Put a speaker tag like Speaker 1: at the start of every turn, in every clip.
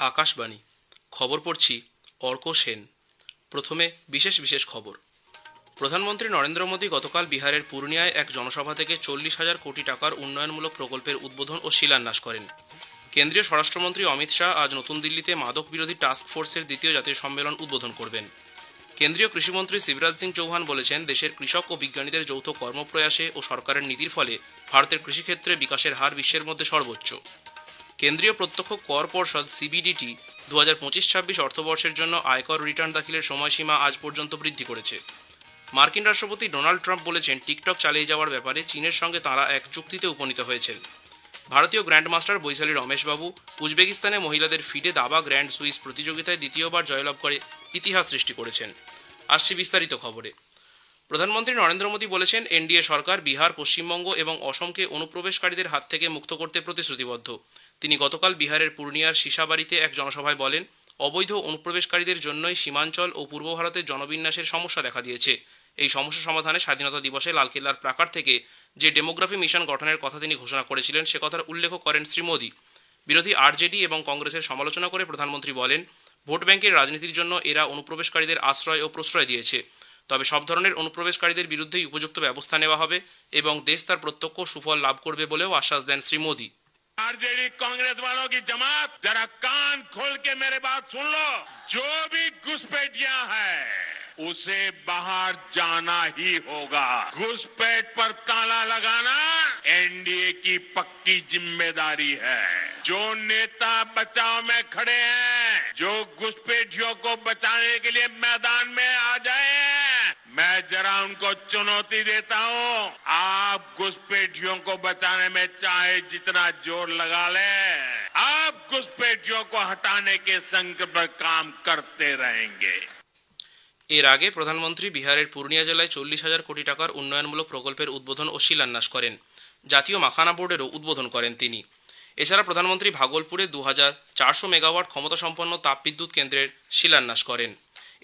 Speaker 1: আকাশবাণী খবর পড়ছি অর্ক সেন। প্রথমে বিশেষ বিশেষ খবর। প্রধানমন্ত্রী নরেন্দ্র মোদী গতকাল বিহারের পূর্ণিয়ায় এক জনসভা থেকে 40,000 কোটি টাকার উন্নয়নমূলক প্রকল্পের উদ্বোধন ও শিলান্যাস করেন। কেন্দ্রীয় স্বরাষ্ট্রমন্ত্রী অমিত শাহ আজ নতুন দিল্লিতে মাদক বিরোধী টাস্ক ফোর্সের দ্বিতীয় জাতীয় সম্মেলন উদ্বোধন করবেন। কেন্দ্রীয় কৃষিমন্ত্রী শিবরাজ সিং চৌহান বলেছেন, দেশের কৃষক ও বিজ্ঞানীদের যৌথ কর্মপ্রয়াসে ও সরকারের নীতির ফলে ভারতের কৃষিক্ষেত্রে বিকাশের হার বিশ্বের মধ্যে সর্বোচ্চ। কেন্দ্রীয় প্রত্যক্ষ কর পর্ষদ সিবিডিটি 2025-26 অর্থবর্ষের জন্য আয়কর রিটার্ন দাখিলের সময়সীমা আজ পর্যন্ত বৃদ্ধি করেছে। মার্কিন রাষ্ট্রপতি ডোনাল্ড ট্রাম্প বলেছেন, টিকটক চালিয়ে যাওয়ার ব্যাপারে চীনের সঙ্গে তাঁরা এক চুক্তিতে উপনীত হয়েছেন। ভারতীয় গ্র্যান্ডমাস্টার বৈশালী রমেশবাবু উজবেকিস্তানে মহিলাদের ফিডে দাবা গ্র্যান্ড সুইস প্রতিযোগিতায় দ্বিতীয়বার জয়লাভ করে ইতিহাস সৃষ্টি করেছেন। আসছে বিস্তারিত খবরে। প্রধানমন্ত্রী নরেন্দ্র মোদী বলেছেন, এনডিএ সরকার বিহার, পশ্চিমবঙ্গ এবং অসমকে অনুপ্রবেশকারীদের হাত থেকে মুক্ত করতে প্রতিশ্রুতিবদ্ধ। তিনি গতকাল বিহারের পূর্ণিয়ার সিসাবাড়িতে এক জনসভায় বলেন, অবৈধ অনুপ্রবেশকারীদের জন্যই সীমাঞ্চল ও পূর্ব ভারতের জনবিন্যাসের সমস্যা দেখা দিয়েছে। এই সমস্যা সমাধানে স্বাধীনতা দিবসে লালকেল্লার প্রাকার থেকে যে ডেমোগ্রাফি মিশন গঠনের কথা তিনি ঘোষণা করেছিলেন, সে কথার উল্লেখ করেন শ্রী মোদী। বিরোধী আরজেডি এবং কংগ্রেসের সমালোচনা করে প্রধানমন্ত্রী বলেন, ভোট ব্যাংকের রাজনীতির জন্য এরা অনুপ্রবেশকারীদের আশ্রয় ও প্রশ্রয় দিয়েছে। তবে সব ধরনের অনুপ্রবেশকারীদের বিরুদ্ধেই উপযুক্ত ব্যবস্থা নেওয়া হবে এবং দেশ তার প্রত্যক্ষ সুফল লাভ করবে বলেও আশ্বাস দেন শ্রী মোদী।
Speaker 2: आरजेडी कांग्रेस वालों की जमात, जरा कान खोल के मेरे बात सुन लो। जो भी घुसपैठिया है उसे बाहर जाना ही होगा। घुसपैठ पर ताला लगाना एनडीए की पक्की जिम्मेदारी है। जो नेता बचाव में खड़े हैं, जो घुसपैठियों को बचाने के लिए मैदान में आ जाए, मैं जरा उनको चुनौती देता हूं, आप घुसपैठियों को बचाने में चाहे जितना जोर लगा ले, आप घुसपैठियों को हटाने के संकल्प पर काम करते रहेंगे।
Speaker 1: এর আগে প্রধানমন্ত্রী বিহারের পূর্ণিয়া জেলায় 40,000 কোটি টাকার উন্নয়নমূলক প্রকল্পের উদ্বোধন ও শিলান্যাস করেন। জাতীয় মাখানা বোর্ডেরও উদ্বোধন করেন তিনি। এছাড়া প্রধানমন্ত্রী ভাগলপুরে 2400 মেগাওয়াট ক্ষমতাসম্পন্ন তাপবিদ্যুৎ কেন্দ্রের শিলান্যাস করেন।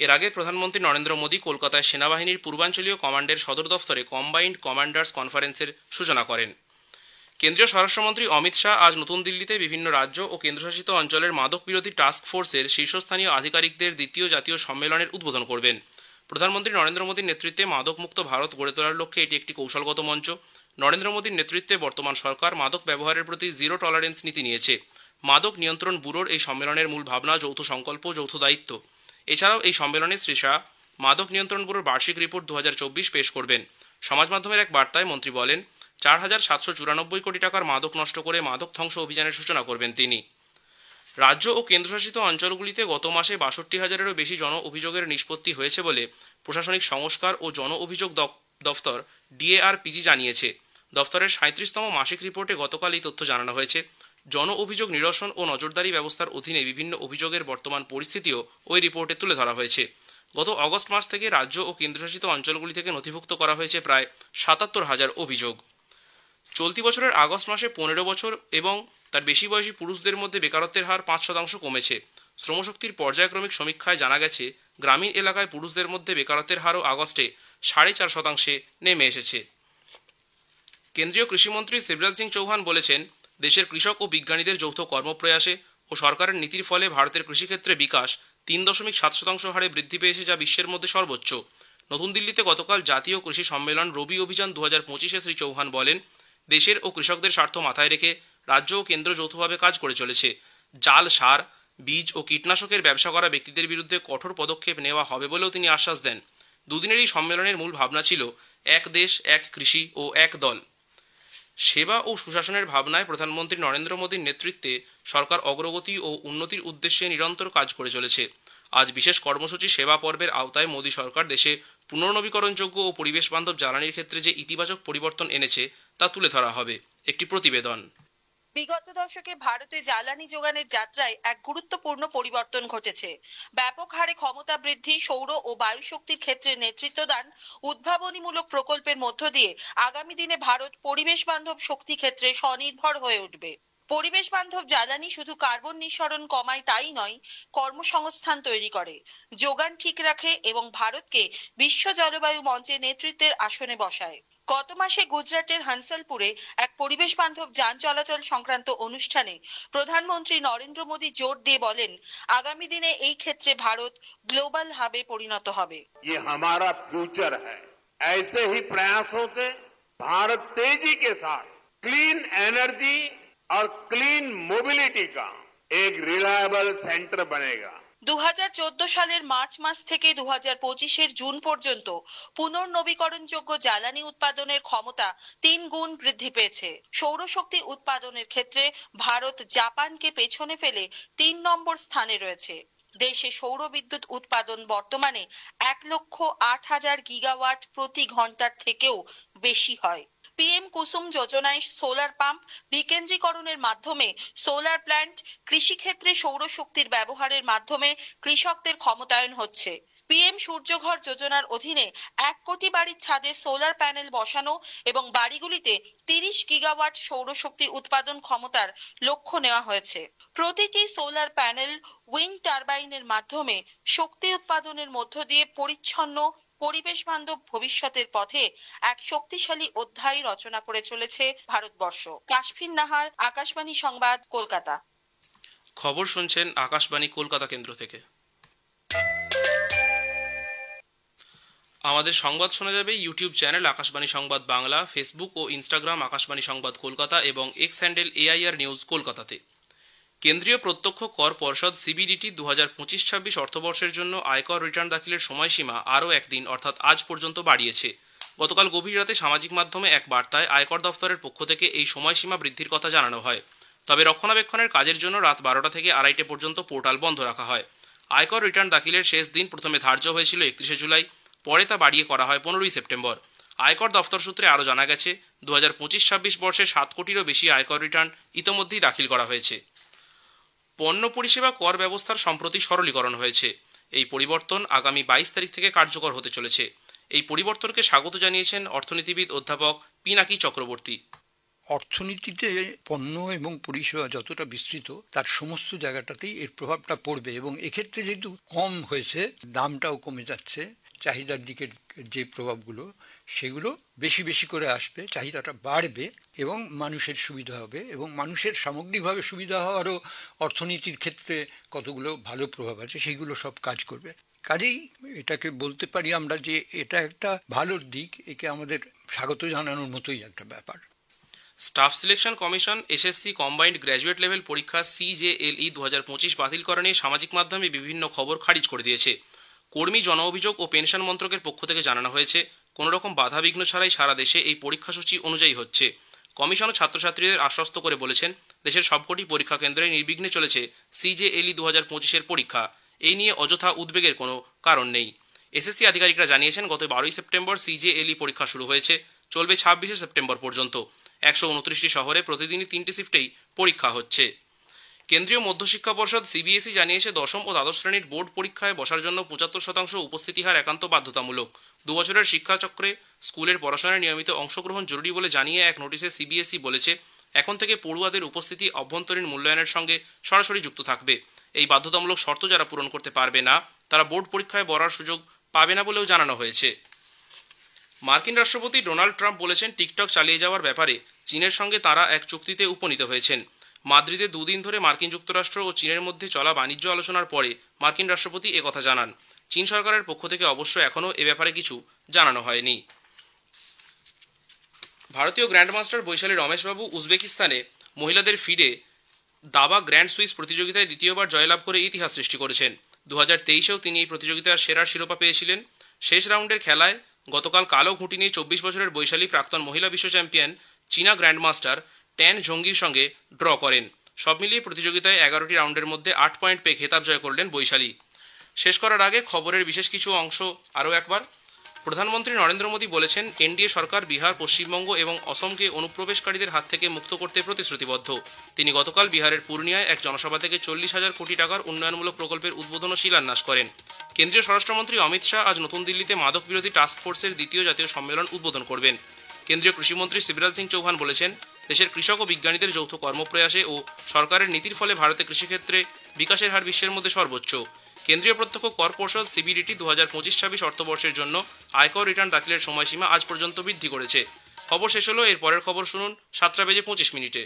Speaker 1: এর আগে প্রধানমন্ত্রী নরেন্দ্র মোদী কলকাতায় সেনাবাহিনীর পূর্বাঞ্চলীয় কমান্ডের সদর দফতরে কম্বাইন্ড কমান্ডার্স কনফারেন্সের সূচনা করেন। কেন্দ্রীয় স্বরাষ্ট্রমন্ত্রী অমিত শাহ আজ নতুন দিল্লিতে বিভিন্ন রাজ্য ও কেন্দ্রশাসিত অঞ্চলের মাদক বিরোধী টাস্ক ফোর্সের শীর্ষস্থানীয় আধিকারিকদের দ্বিতীয় জাতীয় সম্মেলনের উদ্বোধন করবেন। প্রধানমন্ত্রী নরেন্দ্র মোদীর নেতৃত্বে মাদকমুক্ত ভারত গড়ে তোলার লক্ষ্যে এটি একটি কৌশলগত মঞ্চ। নরেন্দ্র মোদীর নেতৃত্বে বর্তমান সরকার মাদক ব্যবহারের প্রতি জিরো টলারেন্স নীতি নিয়েছে। মাদক নিয়ন্ত্রণ ব্যুরোর এই সম্মেলনের মূল ভাবনা যৌথ সংকল্প, যৌথ দায়িত্ব। এছাড়াও এই সম্মেলনে শ্রী শাহ মাদক নিয়ন্ত্রণ ব্যুরোর বার্ষিক রিপোর্ট 2024 পেশ করবেন। সমাজ মাধ্যমের এক বার্তায় মন্ত্রী বলেন, 4,794 কোটি টাকার মাদক নষ্ট করে মাদক ধ্বংস অভিযানের সূচনা করবেন তিনি। রাজ্য ও কেন্দ্রশাসিত অঞ্চলগুলিতে গত মাসে 62,000-এরও বেশি জন অভিযোগের নিষ্পত্তি হয়েছে বলে প্রশাসনিক সংস্কার ও জন অভিযোগ দফতর ডিএআরপিজি জানিয়েছে। দফতরের 37তম মাসিক রিপোর্টে গতকাল এই তথ্য জানানো হয়েছে। জন অভিযোগ নিরসন ও নজরদারি ব্যবস্থার অধীনে বিভিন্ন অভিযোগের বর্তমান পরিস্থিতিও ওই রিপোর্টে তুলে ধরা হয়েছে। গত অগস্ট মাস থেকে রাজ্য ও কেন্দ্রশাসিত অঞ্চলগুলি থেকে নথিভুক্ত করা হয়েছে প্রায় 77,000 অভিযোগ। চলতি বছরের আগস্ট মাসে 15 বছর এবং তার বেশি বয়সী পুরুষদের মধ্যে বেকারত্বের হার 5% কমেছে। শ্রমশক্তির পর্যায়ক্রমিক সমীক্ষায় জানা গেছে, গ্রামীণ এলাকায় পুরুষদের মধ্যে বেকারত্বের হারও আগস্টে 4.5% নেমে এসেছে। কেন্দ্রীয় কৃষিমন্ত্রী শিবরাজ সিং চৌহান বলেছেন, দেশের কৃষক ও বিজ্ঞানীদের যৌথ কর্মপ্রয়াসে ও সরকারের নীতির ফলে ভারতের কৃষিক্ষেত্রে বিকাশ 3.7% হারে বৃদ্ধি পেয়েছে, যা বিশ্বের মধ্যে সর্বোচ্চ। নতুন দিল্লিতে গতকাল জাতীয় কৃষি সম্মেলন রবি অভিযান 2025-এ শ্রী চৌহান বলেন, দেশের ও কৃষকদের স্বার্থ মাথায় রেখে রাজ্য ও কেন্দ্র যৌথভাবে কাজ করে চলেছে। জাল সার, বীজ ও কীটনাশকের ব্যবসা করা ব্যক্তিদের বিরুদ্ধে কঠোর পদক্ষেপ নেওয়া হবে বলেও তিনি আশ্বাস দেন। দুদিনের এই সম্মেলনের মূল ভাবনা ছিল এক দেশ, এক কৃষি ও এক দল। সেবা ও সুশাসনের ভাবনায় প্রধানমন্ত্রী নরেন্দ্র মোদীর নেতৃত্বে সরকার অগ্রগতি ও উন্নতির উদ্দেশ্যে নিরন্তর কাজ করে চলেছে। আজ বিশেষ কর্মসূচি সেবা পর্বের আওতায় মোদী সরকার দেশে পুনর্নবীকরণযোগ্য ও পরিবেশ বান্ধব জ্বালানির ক্ষেত্রে যে ইতিবাচক পরিবর্তন এনেছে তা তুলে ধরা হবে। একটি প্রতিবেদন।
Speaker 3: বিগত দশকে ভারতে জ্বালানি যোগানের যাত্রায় এক গুরুত্বপূর্ণ পরিবর্তন ঘটেছে। ব্যাপক হারে ক্ষমতা বৃদ্ধি, সৌর ও বায়ু শক্তির ক্ষেত্রে নেতৃত্বদান, উদ্ভাবনীমূলক প্রকল্পের মধ্য দিয়ে আগামী দিনে ভারত পরিবেশ বান্ধব শক্তি ক্ষেত্রে স্বনির্ভর হয়ে উঠবে। পরিবেশ বান্ধব জ্বালানি শুধু কার্বন নিঃসরণ কমায় তাই নয়, কর্মসংস্থান তৈরি করে, যোগান ঠিক রাখে এবং ভারতকে বিশ্ব জলবায়ু মঞ্চে নেতৃত্বের আসনে বসায়। গত মাসে গুজরাটের হানসালপুরে এক পরিবেশ বান্ধব যান চলাচল সংক্রান্ত অনুষ্ঠানে প্রধানমন্ত্রী নরেন্দ্র মোদী জোর দিয়ে বলেন, আগামী দিনে এই ক্ষেত্রে ভারত গ্লোবাল হাবে পরিণত হবে।
Speaker 2: ये हमारा फ्यूचर है। ऐसे ही प्रयासों से भारत तेजी के साथ क्लीन एनर्जी और क्लीन मोबिलिटी का एक रिलायबल सेंटर बनेगा।
Speaker 3: 2014 সালের মার্চ মাস থেকে 2025 জুন পর্যন্ত পুনর্নবীকরণযোগ্য জ্বালানি উৎপাদনের ক্ষমতা 3 গুণ বৃদ্ধি পেয়েছে। সৌরশক্তি উৎপাদনের ক্ষেত্রে ভারত জাপানকে পেছনে ফেলে 3 নম্বর স্থানে রয়েছে। দেশে সৌর বিদ্যুৎ উৎপাদন বর্তমানে 1,08,000 গিগাওয়াট প্রতি ঘন্টার থেকেও বেশি হয়। পিএম কুসুম যোজনায় সোলার পাম্প, বিকেন্দ্রীকরণের মাধ্যমে সোলার প্ল্যান্ট, কৃষিক্ষেত্রে সৌরশক্তির ব্যবহারের মাধ্যমে কৃষকদের ক্ষমতায়ন হচ্ছে। পিএম সূর্যঘর যোজনার অধীনে 1 কোটি বাড়ির ছাদে সোলার প্যানেল বসানো এবং বাড়িগুলিতে 30 গিগাওয়াট সৌরশক্তি উৎপাদন ক্ষমতার লক্ষ্য নেওয়া হয়েছে। প্রতিটি সোলার প্যানেল উইন্ড টারবাইনের মাধ্যমে শক্তি উৎপাদনের মধ্য দিয়ে পরিচ্ছন্ন পরিবেশ বান্ধব ভবিষ্যতের পথে এক শক্তিশালী অধ্যায় রচনা করে চলেছে ভারতবর্ষ। কাশফিন নাহার, আকাশবাণী সংবাদ, কলকাতা।
Speaker 1: খবর শুনছেন আকাশবাণী কলকাতা কেন্দ্র থেকে। আমাদের সংবাদ শোনা যাবে ইউটিউব চ্যানেল আকাশবাণী সংবাদ বাংলা, ফেসবুক ও ইনস্টাগ্রাম আকাশবাণী সংবাদ কলকাতা এবং এক্স হ্যান্ডেল AIR নিউজ কলকাতাতে। কেন্দ্রীয় প্রত্যক্ষ কর পর্ষদ CBDT 2025-26 অর্থবর্ষের জন্য আয়কর রিটার্ন দাখিলের সময়সীমা আরও একদিন অর্থাৎ আজ পর্যন্ত বাড়িয়েছে। গতকাল গভীর রাতে সামাজিক মাধ্যমে এক বার্তায় আয়কর দফতরের পক্ষ থেকে এই সময়সীমা বৃদ্ধির কথা জানানো হয়। তবে রক্ষণাবেক্ষণের কাজের জন্য রাত 12টা থেকে 2:30 পর্যন্ত পোর্টাল বন্ধ রাখা হয়। আয়কর রিটার্ন দাখিলের শেষ দিন প্রথমে ধার্য হয়েছিল 31 জুলাই, পরে তা বাড়িয়ে করা হয় 15 সেপ্টেম্বর। আয়কর দফতর সূত্রে আরও জানা গেছে 2025-26 বর্ষে 7 কোটিরও বেশি আয়কর রিটার্ন ইতোমধ্যেই দাখিল করা হয়েছে। পণ্য পরিষেবা কর ব্যবস্থার সম্প্রতি সরলীকরণ হয়েছে। এই পরিবর্তন আগামী 22 তারিখ থেকে কার্যকর হতে চলেছে। এই পরিবর্তনকে স্বাগত জানিয়েছেন অর্থনীতিবিদ অধ্যাপক পিনাকি চক্রবর্তী।
Speaker 4: অর্থনীতিতে পণ্য এবং পরিষেবা যতটা বিস্তৃত তার সমস্ত জায়গাটাতেই এর প্রভাবটা পড়বে এবং এক্ষেত্রে যেহেতু কম হয়েছে, দামটাও কমে যাচ্ছে, চাহিদার দিকের যে প্রভাবগুলো সেগুলো বেশি বেশি করে আসবে, চাহিদাটা বাড়বে এবং মানুষের সুবিধা হবে এবং মানুষের সামগ্রিকভাবে সুবিধা হওয়ারও অর্থনীতির ক্ষেত্রে কতগুলো ভালো প্রভাব আছে সেইগুলো সব কাজ করবে। কাজেই এটাকে বলতে পারি আমরা যে এটা একটা ভালো দিক, একে আমাদের স্বাগত জানানোর মতোই একটা ব্যাপার।
Speaker 1: Staff selection commission SSC combined graduate level পরীক্ষা CJLE 2025 বাতিল করা নিয়ে সামাজিক মাধ্যমে বিভিন্ন খবর খারিজ করে দিয়েছে। কর্মী জন অভিযোগ ও পেনশন মন্ত্রকের পক্ষ থেকে জানানো হয়েছে কোনো রকম বাধাবিঘ্ন ছাড়াই সারা দেশে এই পরীক্ষাসূচি অনুযায়ী হচ্ছে। কমিশন ছাত্রছাত্রীদের আশ্বস্ত করে বলেছেন দেশের সবকটি পরীক্ষা কেন্দ্রে নির্বিঘ্নে চলেছে CJLE 2025 পরীক্ষা। এই নিয়ে অযথা উদ্বেগের কোনো কারণ নেই। SSC আধিকারিকরা জানিয়েছেন গত 12 সেপ্টেম্বর CJLE পরীক্ষা শুরু হয়েছে, চলবে 26 সেপ্টেম্বর পর্যন্ত। 129টি শহরে প্রতিদিনই 3টি শিফটেই পরীক্ষা হচ্ছে। কেন্দ্রীয় মধ্যশিক্ষা পর্ষদ CBSE জানিয়েছে দশম ও দ্বাদশ শ্রেণীর বোর্ড পরীক্ষায় বসার জন্য 75% উপস্থিতি হার একান্ত বাধ্যতামূলক। 2 বছরের শিক্ষাচক্রে স্কুলের পড়াশোনায় নিয়মিত অংশগ্রহণ জরুরি বলে জানিয়ে এক নোটিশে CBSE বলেছে এখন থেকে পড়ুয়াদের উপস্থিতি অভ্যন্তরীণ মূল্যায়নের সঙ্গে সরাসরি যুক্ত থাকবে। এই বাধ্যতামূলক শর্ত যারা পূরণ করতে পারবে না তারা বোর্ড পরীক্ষায় বসার সুযোগ পাবে না বলেও জানানো হয়েছে। মার্কিন রাষ্ট্রপতি ডোনাল্ড ট্রাম্প বলেছেন টিকটক চালিয়ে যাওয়ার ব্যাপারে চীনের সঙ্গে তারা এক চুক্তিতে উপনীত হয়েছেন। মাদ্রিদে 2 দিন ধরে মার্কিন যুক্তরাষ্ট্র ও চীনের মধ্যে চলা বাণিজ্য আলোচনার পরে মার্কিন রাষ্ট্রপতি একথা জানান। চীন সরকারের পক্ষ থেকে অবশ্য এখনও এ ব্যাপারে কিছু জানানো হয়নি। ভারতীয় গ্র্যান্ডমাস্টার বৈশালী রমেশবাবু উজবেকিস্তানে মহিলাদের ফিডে দাবা গ্র্যান্ড সুইস প্রতিযোগিতায় দ্বিতীয়বার জয়লাভ করে ইতিহাস সৃষ্টি করেছেন। 2023-এও তিনি এই প্রতিযোগিতার সেরার শিরোপা পেয়েছিলেন। শেষ রাউন্ডের খেলায় গতকাল কালো ঘুঁটি নিয়ে 24 বছরের বৈশালী প্রাক্তন মহিলা বিশ্ব চ্যাম্পিয়ন চীনা গ্র্যান্ডমাস্টার ট্যান ঝঙ্গির সঙ্গে ড্র করেন। সব মিলিয়ে প্রতিযোগিতায় 11টি রাউন্ডের মধ্যে 8 পয়েন্ট পেয়ে খেতাব জয় করলেন বৈশালী। শেষ করার আগে খবরের বিশেষ কিছু অংশ আরও একবার। প্রধানমন্ত্রী নরেন্দ্র মোদী বলেছেন NDA সরকার বিহার, পশ্চিমবঙ্গ এবং অসমকে অনুপ্রবেশকারীদের হাত থেকে মুক্ত করতে প্রতিশ্রুতিবদ্ধ। তিনি গতকাল বিহারের পূর্ণিয়ায় এক জনসভা থেকে 40,000 কোটি টাকার উন্নয়নমূলক প্রকল্পের উদ্বোধন ও শিলান্যাস করেন। কেন্দ্রীয় স্বরাষ্ট্রমন্ত্রী অমিত শাহ আজ নতুন দিল্লিতে মাদক বিরোধী টাস্ক ফোর্সের 2য় জাতীয় সম্মেলন উদ্বোধন করবেন। কেন্দ্রীয় কৃষিমন্ত্রী শিবরাজ সিং চৌহান বলেছেন দেশের কৃষক ও বিজ্ঞানীদের যৌথ কর্মপ্রয়াসে ও সরকারের নীতির ফলে ভারতে কৃষিক্ষেত্রে বিকাশের হার বিশ্বের মধ্যে সর্বোচ্চ। কেন্দ্রীয় প্রত্যক্ষ কর পর্ষদ সিবিডিটি 2025-26 অর্থবর্ষের জন্য আয়কর রিটার্ন দাখিলের সময়সীমা আজ পর্যন্ত বৃদ্ধি করেছে। খবর শেষ হলো, এর পরের খবর শুনুন 7:25 মিনিটে।